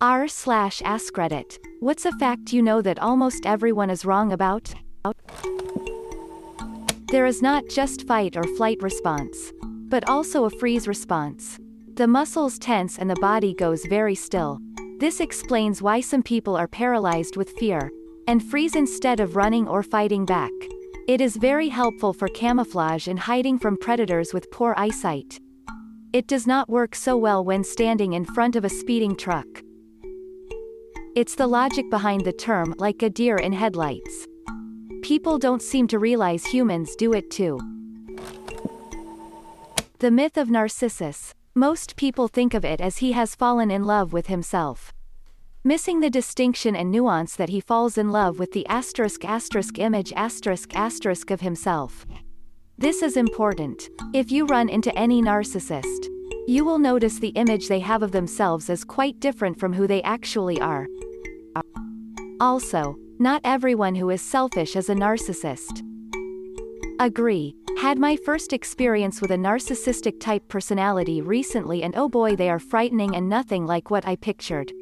r/AskReddit. What's a fact you know that almost everyone is wrong about? There is not just fight or flight response, but also a freeze response. The muscles tense and the body goes very still. This explains why some people are paralyzed with fear, and freeze instead of running or fighting back. It is very helpful for camouflage and hiding from predators with poor eyesight. It does not work so well when standing in front of a speeding truck. It's the logic behind the term, like a deer in headlights. People don't seem to realize humans do it too. The myth of Narcissus. Most people think of it as he has fallen in love with himself, missing the distinction and nuance that he falls in love with the image of himself. This is important. If you run into any narcissist, you will notice the image they have of themselves is quite different from who they actually are. Also, not everyone who is selfish is a narcissist. Agree. Had my first experience with a narcissistic type personality recently, and oh boy, they are frightening and nothing like what I pictured.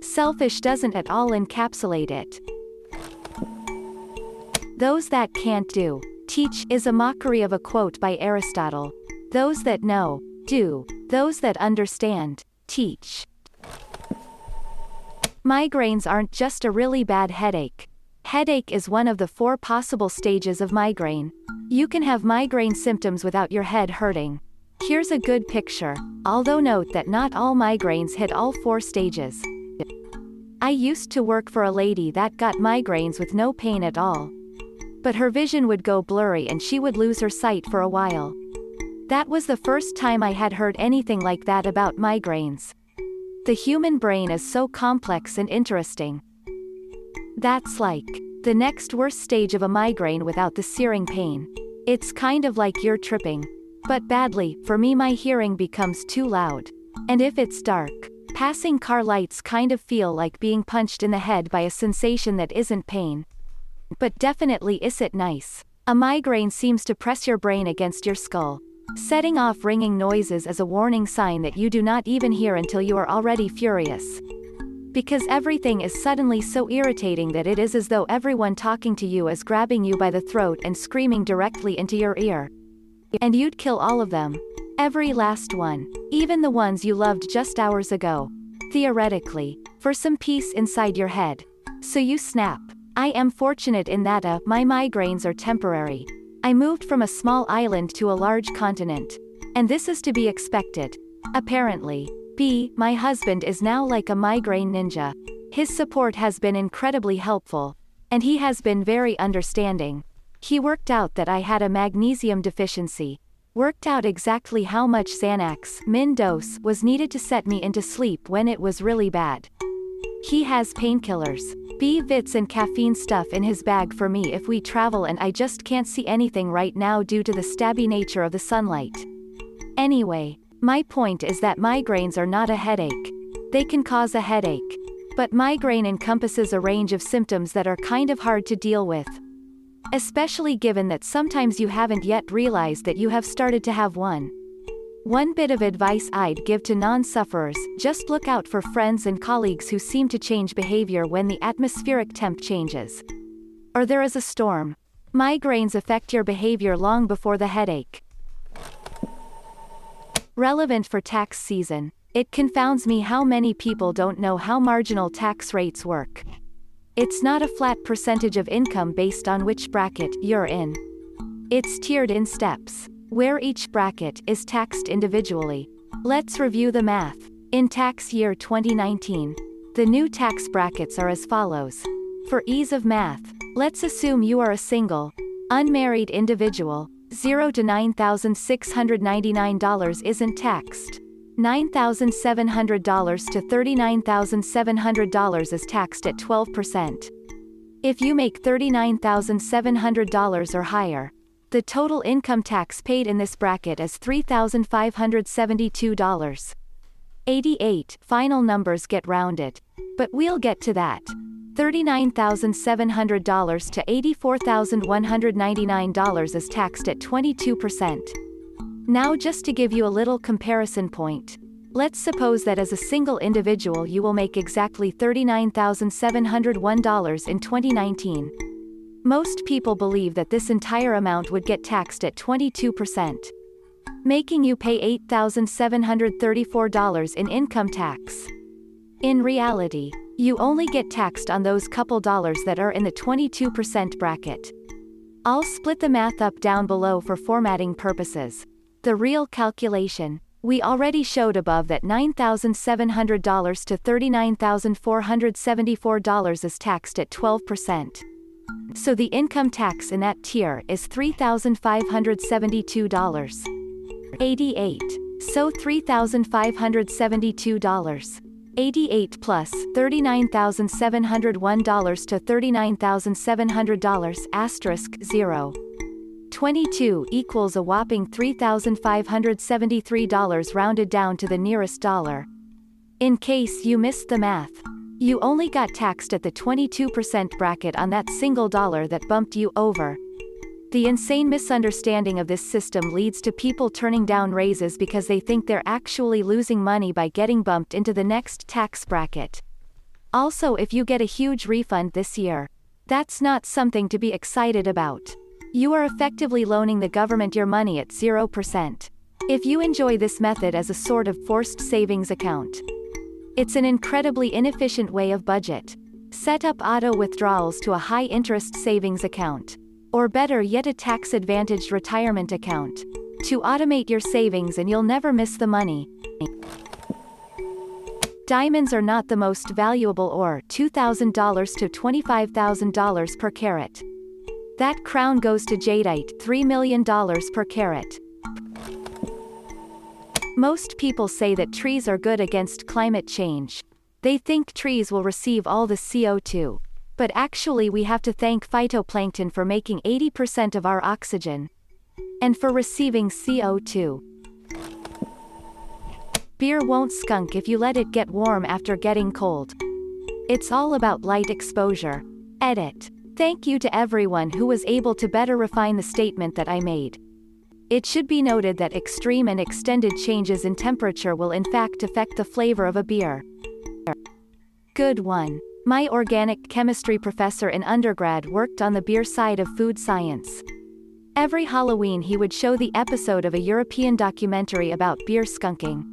Selfish doesn't at all encapsulate it. Those that can't do, teach is a mockery of a quote by Aristotle. Those that know, do. Those that understand, teach. Migraines aren't just a really bad headache. Headache is one of the 4 possible stages of migraine. You can have migraine symptoms without your head hurting. Here's a good picture, although note that not all migraines hit all 4 stages. I used to work for a lady that got migraines with no pain at all. But her vision would go blurry and she would lose her sight for a while. That was the first time I had heard anything like that about migraines. The human brain is so complex and interesting. That's like the next worst stage of a migraine without the searing pain. It's kind of like you're tripping. But badly. For me, my hearing becomes too loud. And if it's dark, passing car lights kind of feel like being punched in the head by a sensation that isn't pain. But definitely isn't nice. A migraine seems to press your brain against your skull, setting off ringing noises as a warning sign that you do not even hear until you are already furious. Because everything is suddenly so irritating that it is as though everyone talking to you is grabbing you by the throat and screaming directly into your ear. And you'd kill all of them. Every last one. Even the ones you loved just hours ago. Theoretically. For some peace inside your head. So you snap. I am fortunate in that my migraines are temporary. I moved from a small island to a large continent. And this is to be expected. Apparently. B. My husband is now like a migraine ninja. His support has been incredibly helpful. And he has been very understanding. He worked out that I had a magnesium deficiency. Worked out exactly how much Xanax min dose was needed to set me into sleep when it was really bad. He has painkillers, B-vits and caffeine stuff in his bag for me if we travel, and I just can't see anything right now due to the stabby nature of the sunlight. Anyway, my point is that migraines are not a headache. They can cause a headache. But migraine encompasses a range of symptoms that are kind of hard to deal with. Especially given that sometimes you haven't yet realized that you have started to have one. One bit of advice I'd give to non-sufferers: just look out for friends and colleagues who seem to change behavior when the atmospheric temp changes. Or there is a storm. Migraines affect your behavior long before the headache. Relevant for tax season. It confounds me how many people don't know how marginal tax rates work. It's not a flat percentage of income based on which bracket you're in. It's tiered in steps, where each bracket is taxed individually. Let's review the math. In tax year 2019, the new tax brackets are as follows. For ease of math, let's assume you are a single, unmarried individual. $0 to $9,699 isn't taxed. $9,700 to $39,700 is taxed at 12%. If you make $39,700 or higher, the total income tax paid in this bracket is $3,572.88. Final numbers get rounded. But we'll get to that. $39,700 to $84,199 is taxed at 22%. Now, just to give you a little comparison point. Let's suppose that as a single individual you will make exactly $39,701 in 2019. Most people believe that this entire amount would get taxed at 22%, making you pay $8,734 in income tax. In reality, you only get taxed on those couple dollars that are in the 22% bracket. I'll split the math up down below for formatting purposes. The real calculation. We already showed above that $9,700 to $39,474 is taxed at 12%. So the income tax in that tier is $3,572. 88. So $3,572. 88 plus $39,701 to $39,700 asterisk 0. 22 equals a whopping $3,573 rounded down to the nearest dollar. In case you missed the math, you only got taxed at the 22% bracket on that single dollar that bumped you over. The insane misunderstanding of this system leads to people turning down raises because they think they're actually losing money by getting bumped into the next tax bracket. Also, if you get a huge refund this year, that's not something to be excited about. You are effectively loaning the government your money at 0%. If you enjoy this method as a sort of forced savings account, it's an incredibly inefficient way of budget. Set up auto withdrawals to a high-interest savings account, or better yet a tax-advantaged retirement account, to automate your savings and you'll never miss the money. Diamonds are not the most valuable ore, $2,000 to $25,000 per carat. That crown goes to jadeite, $3 million per carat. Most people say that trees are good against climate change. They think trees will receive all the CO2. But actually we have to thank phytoplankton for making 80% of our oxygen. And for receiving CO2. Beer won't skunk if you let it get warm after getting cold. It's all about light exposure. Edit. Thank you to everyone who was able to better refine the statement that I made. It should be noted that extreme and extended changes in temperature will in fact affect the flavor of a beer. Good one. My organic chemistry professor in undergrad worked on the beer side of food science. Every Halloween he would show the episode of a European documentary about beer skunking.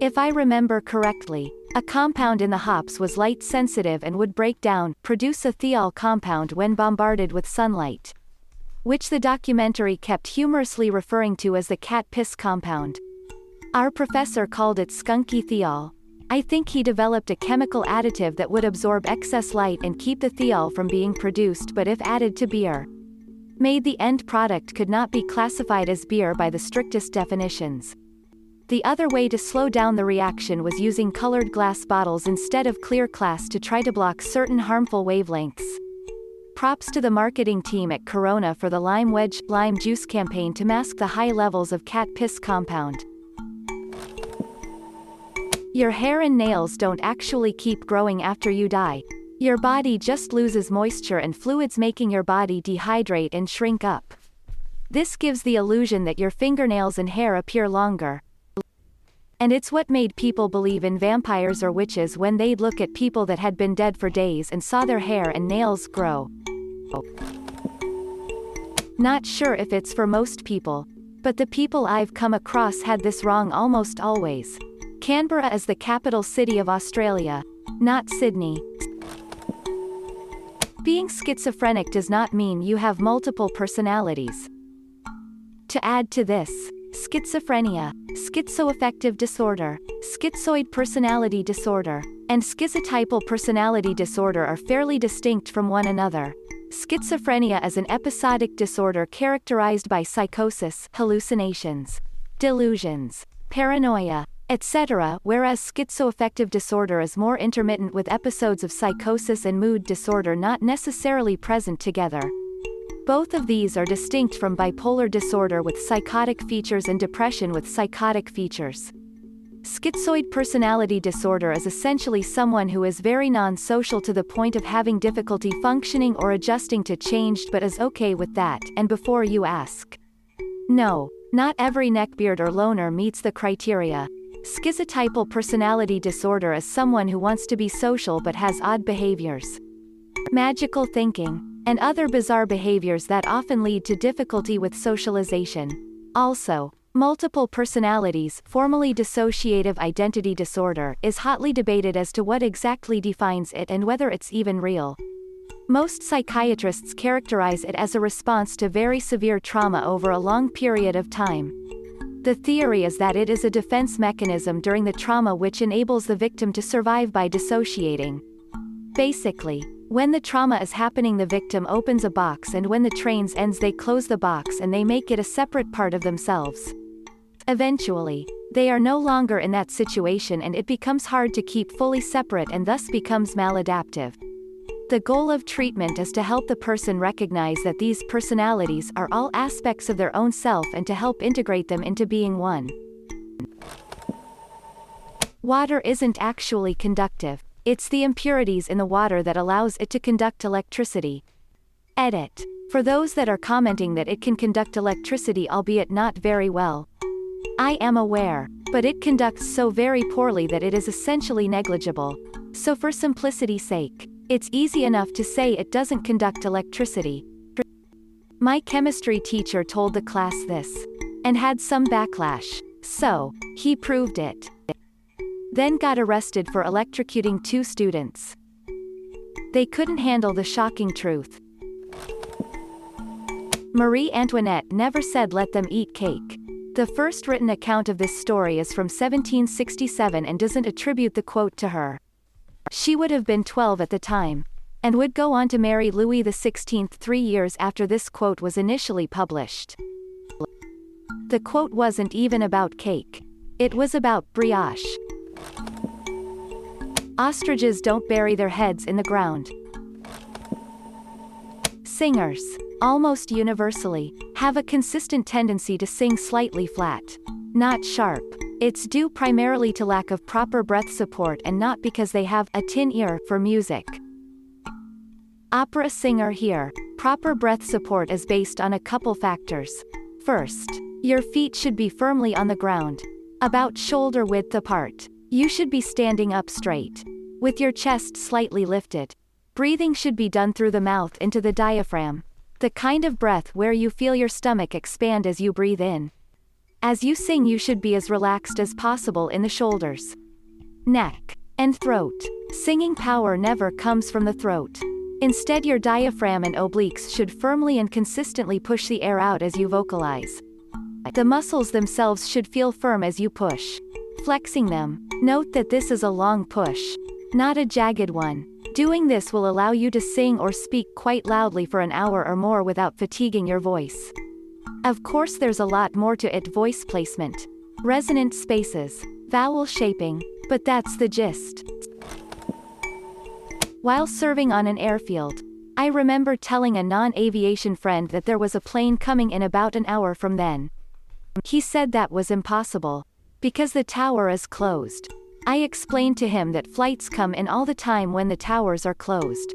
If I remember correctly, a compound in the hops was light sensitive and would break down, produce a thiol compound when bombarded with sunlight, which the documentary kept humorously referring to as the cat piss compound. Our professor called it skunky thiol. I think he developed a chemical additive that would absorb excess light and keep the thiol from being produced, but if added to beer, made the end product could not be classified as beer by the strictest definitions. The other way to slow down the reaction was using colored glass bottles instead of clear glass to try to block certain harmful wavelengths. Props to the marketing team at Corona for the lime wedge, lime juice campaign to mask the high levels of cat piss compound. Your hair and nails don't actually keep growing after you die. Your body just loses moisture and fluids, making your body dehydrate and shrink up. This gives the illusion that your fingernails and hair appear longer. And it's what made people believe in vampires or witches when they'd look at people that had been dead for days and saw their hair and nails grow. Not sure if it's for most people, but the people I've come across had this wrong almost always. Canberra is the capital city of Australia, not Sydney. Being schizophrenic does not mean you have multiple personalities. To add to this, schizophrenia, schizoaffective disorder, schizoid personality disorder, and schizotypal personality disorder are fairly distinct from one another. Schizophrenia is an episodic disorder characterized by psychosis, hallucinations, delusions, paranoia, etc., whereas schizoaffective disorder is more intermittent with episodes of psychosis and mood disorder not necessarily present together. Both of these are distinct from bipolar disorder with psychotic features and depression with psychotic features. Schizoid personality disorder is essentially someone who is very non-social to the point of having difficulty functioning or adjusting to changed, but is okay with that. And before you ask, no, not every neckbeard or loner meets the criteria. Schizotypal personality disorder is someone who wants to be social but has odd behaviors, magical thinking, and other bizarre behaviors that often lead to difficulty with socialization. Also, multiple personalities, formerly dissociative identity disorder, is hotly debated as to what exactly defines it and whether it's even real. Most psychiatrists characterize it as a response to very severe trauma over a long period of time. The theory is that it is a defense mechanism during the trauma which enables the victim to survive by dissociating. Basically, when the trauma is happening, the victim opens a box, and when the train ends they close the box and they make it a separate part of themselves. Eventually, they are no longer in that situation and it becomes hard to keep fully separate and thus becomes maladaptive. The goal of treatment is to help the person recognize that these personalities are all aspects of their own self and to help integrate them into being one. Water isn't actually conductive. It's the impurities in the water that allows it to conduct electricity. Edit. For those that are commenting that it can conduct electricity albeit not very well. I am aware, but it conducts so very poorly that it is essentially negligible. So for simplicity's sake, it's easy enough to say it doesn't conduct electricity. My chemistry teacher told the class this, and had some backlash, so he proved it. Then got arrested for electrocuting 2 students. They couldn't handle the shocking truth. Marie Antoinette never said let them eat cake. The first written account of this story is from 1767 and doesn't attribute the quote to her. She would have been 12 at the time, and would go on to marry Louis XVI 3 years after this quote was initially published. The quote wasn't even about cake. It was about brioche. Ostriches don't bury their heads in the ground. Singers, almost universally, have a consistent tendency to sing slightly flat, not sharp. It's due primarily to lack of proper breath support and not because they have a tin ear for music. Opera singer here. Proper breath support is based on a couple factors. First, your feet should be firmly on the ground, about shoulder width apart. You should be standing up straight, with your chest slightly lifted. Breathing should be done through the mouth into the diaphragm, the kind of breath where you feel your stomach expand as you breathe in. As you sing, you should be as relaxed as possible in the shoulders, neck, and throat. Singing power never comes from the throat. Instead, your diaphragm and obliques should firmly and consistently push the air out as you vocalize. The muscles themselves should feel firm as you push, flexing them. Note that this is a long push, not a jagged one. Doing this will allow you to sing or speak quite loudly for an hour or more without fatiguing your voice. Of course, there's a lot more to it: voice placement, resonant spaces, vowel shaping, but that's the gist. While serving on an airfield, I remember telling a non-aviation friend that there was a plane coming in about an hour from then. He said that was impossible, because the tower is closed. I explained to him that flights come in all the time when the towers are closed.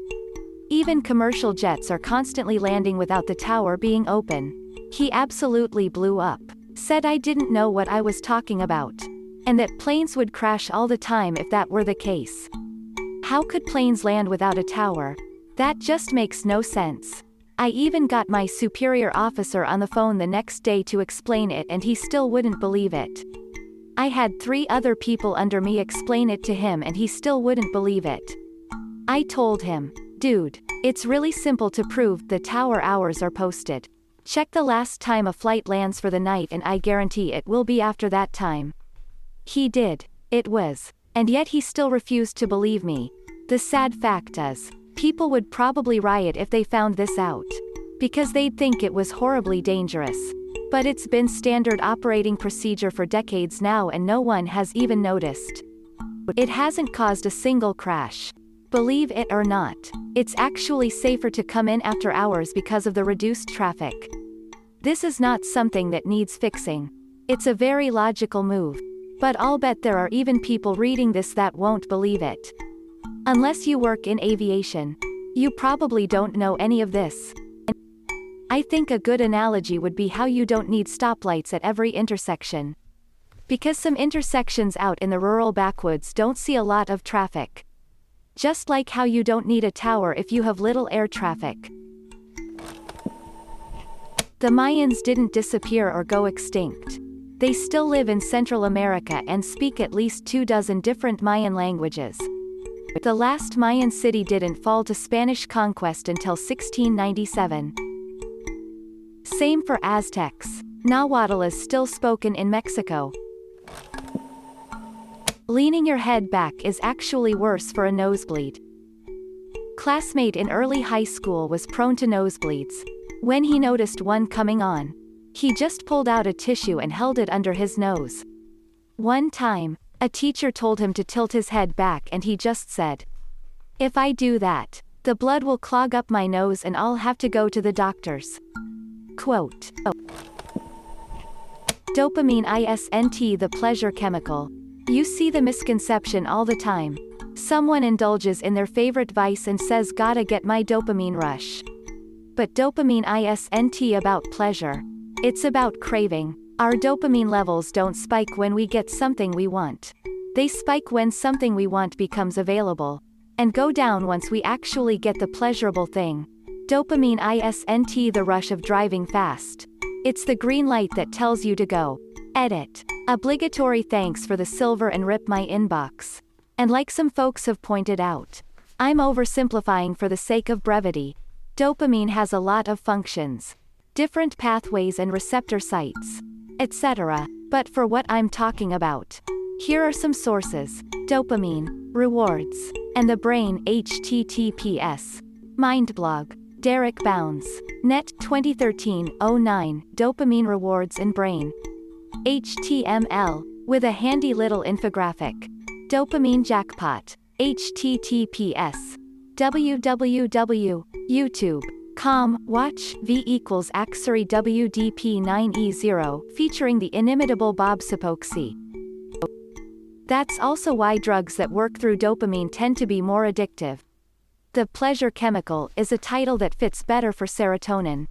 Even commercial jets are constantly landing without the tower being open. He absolutely blew up, said I didn't know what I was talking about, and that planes would crash all the time if that were the case. How could planes land without a tower? That just makes no sense. I even got my superior officer on the phone the next day to explain it and he still wouldn't believe it. I had 3 other people under me explain it to him and he still wouldn't believe it. I told him, dude, it's really simple to prove. The tower hours are posted. Check the last time a flight lands for the night and I guarantee it will be after that time. He did. It was. And yet he still refused to believe me. The sad fact is, people would probably riot if they found this out, because they'd think it was horribly dangerous. But it's been standard operating procedure for decades now and no one has even noticed. It hasn't caused a single crash. Believe it or not, it's actually safer to come in after hours because of the reduced traffic. This is not something that needs fixing. It's a very logical move. But I'll bet there are even people reading this that won't believe it. Unless you work in aviation, you probably don't know any of this. I think a good analogy would be how you don't need stoplights at every intersection. Because some intersections out in the rural backwoods don't see a lot of traffic. Just like how you don't need a tower if you have little air traffic. The Mayans didn't disappear or go extinct. They still live in Central America and speak at least 24 different Mayan languages. The last Mayan city didn't fall to Spanish conquest until 1697. Same for Aztecs. Nahuatl is still spoken in Mexico. Leaning your head back is actually worse for a nosebleed. Classmate in early high school was prone to nosebleeds. When he noticed one coming on, he just pulled out a tissue and held it under his nose. One time, a teacher told him to tilt his head back and he just said, "If I do that, the blood will clog up my nose and I'll have to go to the doctors." Quote. Dopamine isn't the pleasure chemical. You see the misconception all the time. Someone indulges in their favorite vice and says gotta get my dopamine rush. But dopamine isn't about pleasure. It's about craving. Our dopamine levels don't spike when we get something we want. They spike when something we want becomes available. And go down once we actually get the pleasurable thing. Dopamine isn't the rush of driving fast. It's the green light that tells you to go. Edit. Obligatory thanks for the silver and rip my inbox. And like some folks have pointed out, I'm oversimplifying for the sake of brevity. Dopamine has a lot of functions. Different pathways and receptor sites, etc. But for what I'm talking about, here are some sources. Dopamine, rewards, and the brain https. Mindblog. Derek Bounds. Net 2013-09, Dopamine Rewards in Brain. HTML. With a handy little infographic. Dopamine Jackpot. HTTPS. www.youtube.com. Watch V equals Axary WDP9E0 featuring the inimitable Bob Sapoxy. That's also why drugs that work through dopamine tend to be more addictive. The pleasure chemical is a title that fits better for serotonin.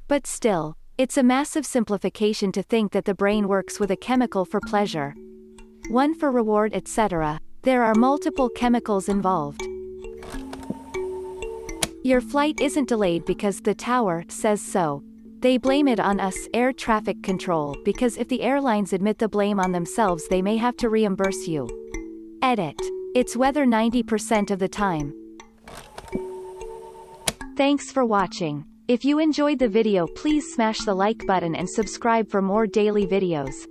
But still, it's a massive simplification to think that the brain works with a chemical for pleasure. One for reward, etc. There are multiple chemicals involved. Your flight isn't delayed because the tower says so. They blame it on us, air traffic control, because if the airlines admit the blame on themselves they may have to reimburse you. Edit. It's weather 90% of the time. Thanks for watching. If you enjoyed the video, please smash the like button and subscribe for more daily videos.